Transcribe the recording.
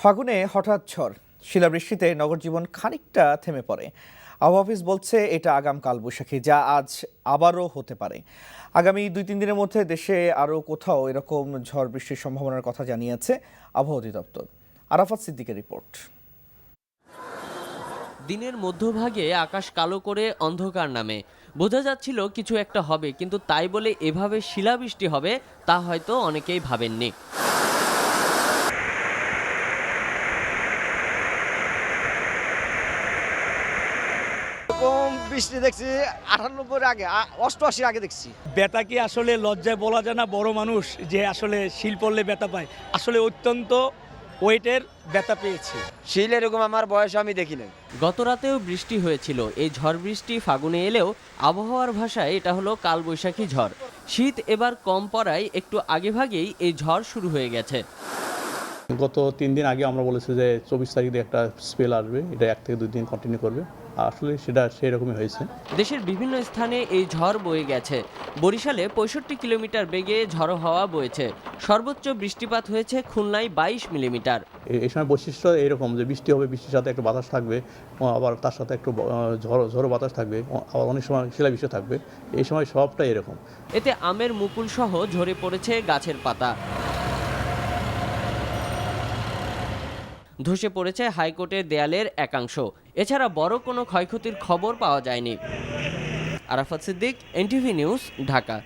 ফাগুনে হঠাৎ ঝড়, শিলাবৃষ্টিতে নগর জীবন খানিকটা থেমে পড়ে। আবহাওয়া অফিস বলছে এটা আগাম কালবৈশাখী, যা আজ আবারও হতে পারে। আগামী 2-3 দিনের মধ্যে দেশে আরও কোথাও এরকম ঝড় বৃষ্টির সম্ভাবনার কথা জানিয়েছে আবহাওয়া অধিদপ্তর। আরাফাত সিদ্দিকের রিপোর্ট। দিনের মধ্যভাগে আকাশ কালো করে অন্ধকার নামে, বোঝা যাচ্ছিল কিছু একটা হবে, কিন্তু তাই বলে এভাবে শিলাবৃষ্টি হবে তা হয়তো অনেকেই ভাবেননি। এরকম বৃষ্টি দেখছি 98 আগে 88 আগে দেখছি। ব্যথা কি আসলে লজ্জায় বলা যায় না, বড় মানুষ যে আসলে শিল পড়লে ব্যথা পায়, আসলে অত্যন্ত ওয়েটের ব্যথা পেয়েছি। শিল এরকম আমার বয়সে আমি দেখি নাই। গত রাতেও বৃষ্টি হয়েছিল। এই ঝড় বৃষ্টি ফাগুনে এলেও আবহাওয়ার ভাষায় এটা হলো কালবৈশাখী ঝড়। শীত এবার কম পড়ায় একটু আগেভাগেই এই ঝড় শুরু হয়ে গেছে। গত 3 দিন আগে আমরা বলেছি যে 24 তারিখে একটা স্পেল আসবে, এটা 1 থেকে 2 দিন কন্টিনিউ করবে। আসলে সেটা সেই রকমই হয়েছে। দেশের বিভিন্ন স্থানে এই ঝড় বয়ে গেছে। বরিশালে 65 কিলোমিটার বেগে ঝড়ো হাওয়া বয়েছে। সর্বোচ্চ বৃষ্টিপাত হয়েছে খুলনায় 22 মিলিমিটার। এই সময় বৈশিষ্ট্য এরকম যে বৃষ্টি হবে, বৃষ্টির সাথে একটু বাতাস থাকবে, আবার তার সাথে একটু ঝড়ো বাতাস থাকবে, আবার অনেক সময় শিলাবৃষ্টি থাকবে। এই সময় সবটাই এরকম। এতে আমের মুকুল সহ ঝরে পড়েছে গাছের পাতা। ধসে পড়েছে হাইকোর্টের দেয়ালের একাংশ। এছাড়া বড় কোনো ক্ষয়ক্ষতির খবর পাওয়া যায়নি। Arafat Siddique, NTV news, Dhaka.